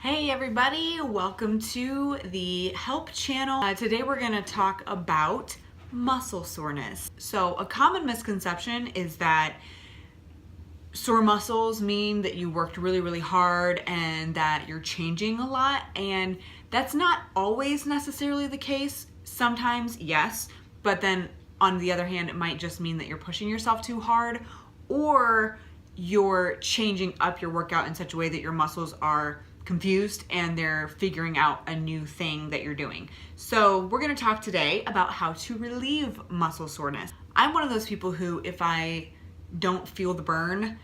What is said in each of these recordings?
Hey everybody, welcome to the Help channel. Today we're going to talk about muscle soreness. So a common misconception is that sore muscles mean that you worked really hard and that you're changing a lot, and that's not always necessarily the case. Sometimes yes, but then on the other hand it might just mean that you're pushing yourself too hard, or you're changing up your workout in such a way that your muscles are confused and they're figuring out a new thing that you're doing. So we're going to talk today about how to relieve muscle soreness. I'm one of those people who, if I don't feel the burn,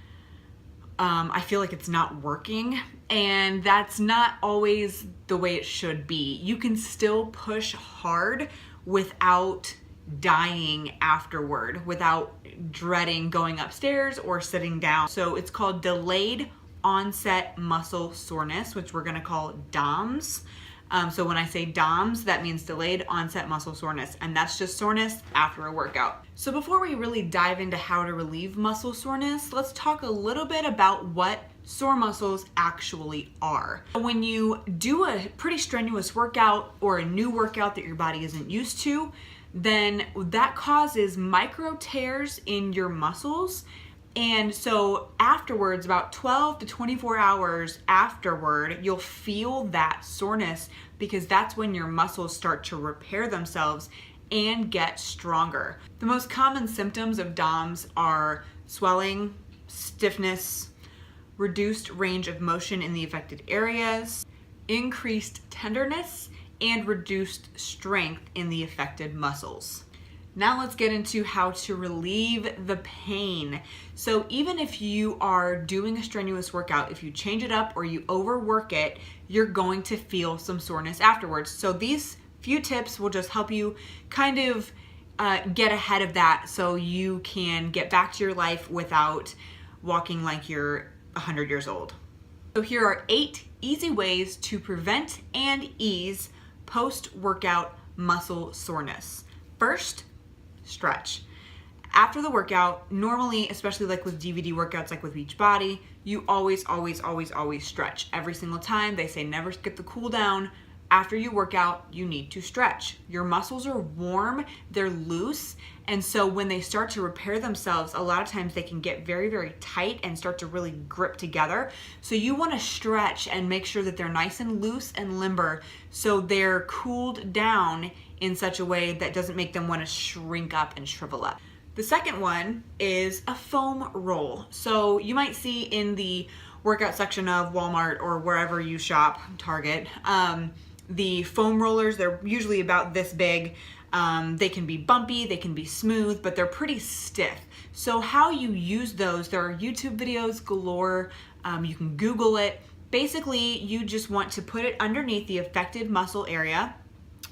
I feel like it's not working, and that's not always the way it should be. You can still push hard without dying afterward, without dreading going upstairs or sitting down. So it's called delayed onset muscle soreness, which we're going to call DOMS. So when I say DOMS, that means delayed onset muscle soreness, and that's just soreness after a workout. So before we really dive into how to relieve muscle soreness, let's talk a little bit about what sore muscles actually are. When you do a pretty strenuous workout or a new workout that your body isn't used to, then that causes micro tears in your muscles. And so afterwards, about 12 to 24 hours afterward, you'll feel that soreness because that's when your muscles start to repair themselves and get stronger. The most common symptoms of DOMS are swelling, stiffness, reduced range of motion in the affected areas, increased tenderness, and reduced strength in the affected muscles. Now let's get into how to relieve the pain. So even if you are doing a strenuous workout, if you change it up or you overwork it, you're going to feel some soreness afterwards. So these few tips will just help you kind of get ahead of that so you can get back to your life without walking like you're 100 years old. So here are 8 easy ways to prevent and ease post-workout muscle soreness. First, stretch. After the workout, normally, especially like with DVD workouts, like with Beachbody, you always stretch. Every single time they say never skip the cool down. After you work out, you need to stretch. Your muscles are warm, they're loose, and so when they start to repair themselves, a lot of times they can get very tight and start to really grip together. So you want to stretch and make sure that they're nice and loose and limber so they're cooled down in such a way that doesn't make them want to shrink up and shrivel up. The second one is a foam roll. So you might see in the workout section of Walmart or wherever you shop, Target, the foam rollers. They're usually about this big. They can be bumpy, they can be smooth, but they're pretty stiff. So how you use those, there are YouTube videos galore. You can Google it. Basically, you just want to put it underneath the affected muscle area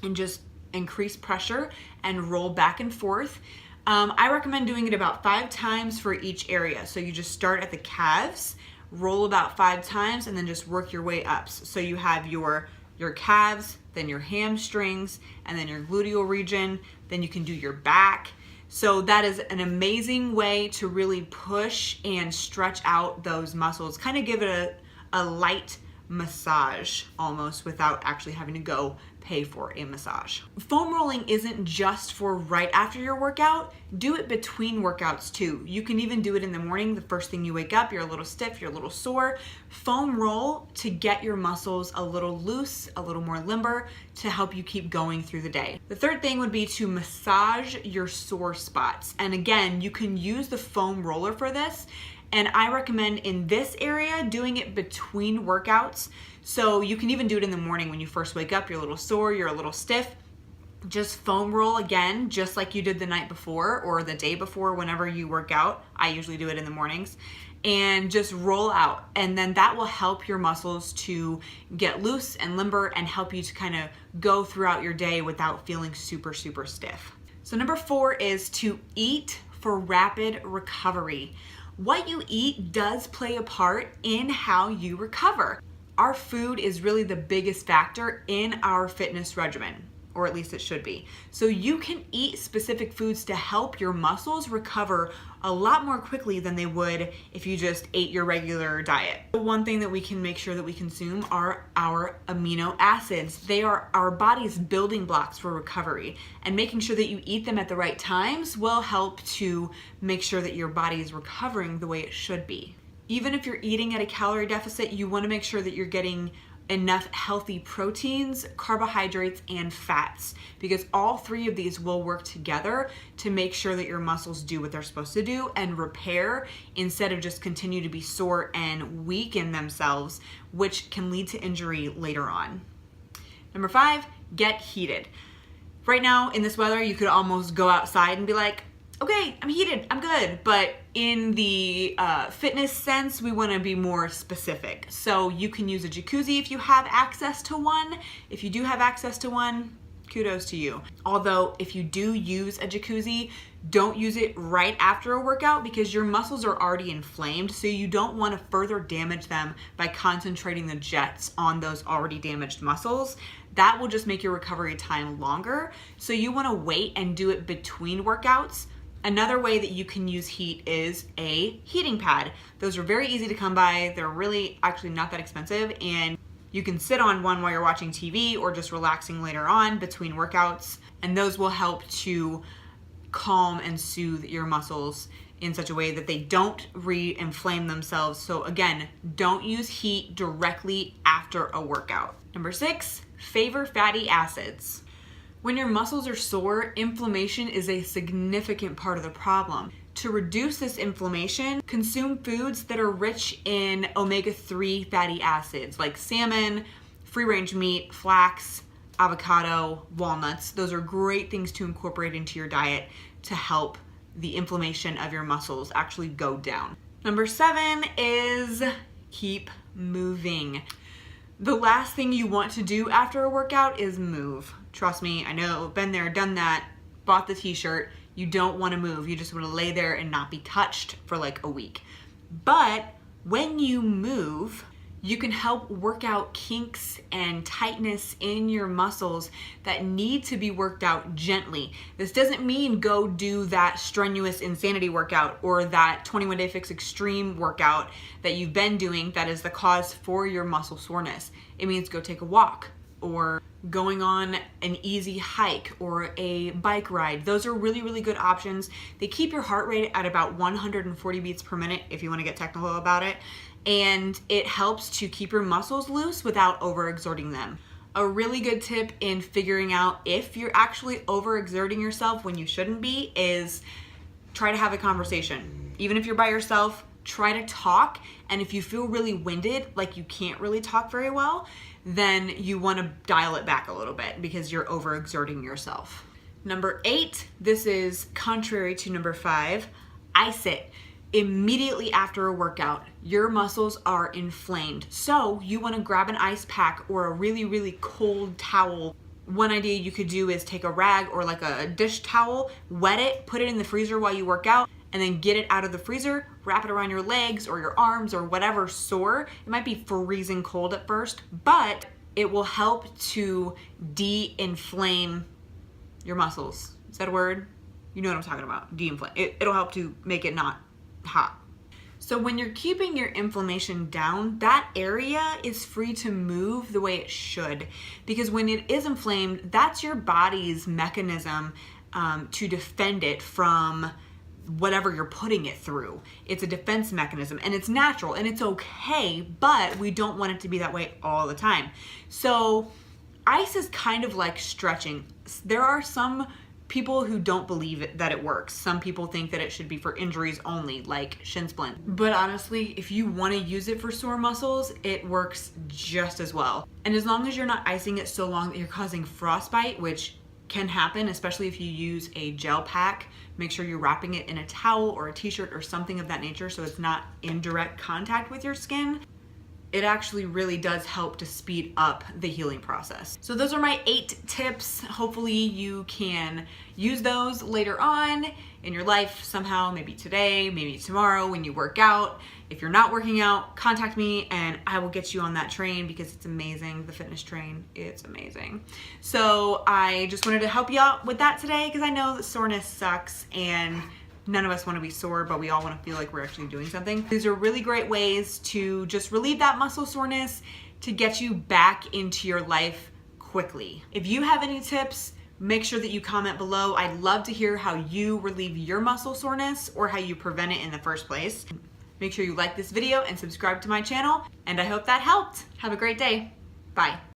and just increase pressure and roll back and forth. I recommend doing it about 5 times for each area. So you just start at the calves, roll about 5 times, and then just work your way up. So you have your calves, then your hamstrings, and then your gluteal region. Then you can do your back. So that is an amazing way to really push and stretch out those muscles. Kind of give it a light massage almost without actually having to go pay for a massage. Foam rolling isn't just for right after your workout. Do it between workouts too. You can even do it in the morning, the first thing you wake up, you're a little stiff, you're a little sore. Foam roll to get your muscles a little loose, a little more limber to help you keep going through the day. The third thing would be to massage your sore spots. And again, you can use the foam roller for this. And I recommend in this area doing it between workouts. So you can even do it in the morning when you first wake up, you're a little sore, you're a little stiff. Just foam roll again, just like you did the night before or the day before whenever you work out. I usually do it in the mornings. And just roll out. And then that will help your muscles to get loose and limber and help you to kind of go throughout your day without feeling super stiff. So number 4 is to eat for rapid recovery. What you eat does play a part in how you recover. Our food is really the biggest factor in our fitness regimen. or at least it should be. So you can eat specific foods to help your muscles recover a lot more quickly than they would if you just ate your regular diet. One thing that we can make sure that we consume are our amino acids. They are our body's building blocks for recovery, and making sure that you eat them at the right times will help to make sure that your body is recovering the way it should be. Even if you're eating at a calorie deficit, you want to make sure that you're getting enough healthy proteins, carbohydrates, and fats, because all three of these will work together to make sure that your muscles do what they're supposed to do and repair, instead of just continue to be sore and weaken themselves, which can lead to injury later on. Number 5, get heated. Right now in this weather, you could almost go outside and be like, okay, I'm heated, I'm good. But in the fitness sense, we want to be more specific. So you can use a jacuzzi if you have access to one. If you do have access to one, kudos to you. Although if you do use a jacuzzi, don't use it right after a workout, because your muscles are already inflamed, so you don't want to further damage them by concentrating the jets on those already damaged muscles. That will just make your recovery time longer. So you want to wait and do it between workouts. Another way that you can use heat is a heating pad. Those are very easy to come by. They're really actually not that expensive, and you can sit on one while you're watching TV or just relaxing later on between workouts, and those will help to calm and soothe your muscles in such a way that they don't re-inflame themselves. So again, don't use heat directly after a workout. Number 6, favor fatty acids. When your muscles are sore, inflammation is a significant part of the problem. To reduce this inflammation, consume foods that are rich in omega-3 fatty acids like salmon, free-range meat, flax, avocado, walnuts. Those are great things to incorporate into your diet to help the inflammation of your muscles actually go down. Number 7 is keep moving. The last thing you want to do after a workout is move. Trust me, I know, been there, done that, bought the t-shirt. You don't want to move. You just want to lay there and not be touched for like a week. But when you move, you can help work out kinks and tightness in your muscles that need to be worked out gently. This doesn't mean go do that strenuous insanity workout or that 21 Day Fix Extreme workout that you've been doing that is the cause for your muscle soreness. It means go take a walk, or going on an easy hike or a bike ride. Those are really, really good options. They keep your heart rate at about 140 beats per minute if you want to get technical about it. And it helps to keep your muscles loose without overexerting them. A really good tip in figuring out if you're actually overexerting yourself when you shouldn't be is try to have a conversation. Even if you're by yourself, try to talk. And if you feel really winded, like you can't really talk very well, then you want to dial it back a little bit because you're overexerting yourself. Number 8, this is contrary to number 5, ice it. Immediately after a workout, your muscles are inflamed. So you want to grab an ice pack or a really, really cold towel. One idea you could do is take a rag or like a dish towel, wet it, put it in the freezer while you work out, and then get it out of the freezer, wrap it around your legs or your arms or whatever sore. It might be freezing cold at first, but it will help to de-inflame your muscles. Is that a word? You know what I'm talking about, de-inflame. It'll help to make it not hot. So when you're keeping your inflammation down, that area is free to move the way it should, because when it is inflamed, that's your body's mechanism to defend it from whatever you're putting it through. It's a defense mechanism, and it's natural and it's okay, but we don't want it to be that way all the time. So ice is kind of like stretching. There are some people who don't believe that it works. Some people think that it should be for injuries only, like shin splint. But honestly, if you want to use it for sore muscles, it works just as well. And as long as you're not icing it so long that you're causing frostbite, which can happen, especially if you use a gel pack, make sure you're wrapping it in a towel or a t-shirt or something of that nature so it's not in direct contact with your skin. it actually really does help to speed up the healing process. So those are my 8 tips. Hopefully you can use those later on in your life somehow, maybe today, maybe tomorrow when you work out. If you're not working out, contact me and I will get you on that train because it's amazing. The fitness train, it's amazing. So I just wanted to help you out with that today because I know that soreness sucks and none of us want to be sore, but we all want to feel like we're actually doing something. These are really great ways to just relieve that muscle soreness to get you back into your life quickly. If you have any tips, make sure that you comment below. I'd love to hear how you relieve your muscle soreness or how you prevent it in the first place. Make sure you like this video and subscribe to my channel, and I hope that helped. Have a great day. Bye.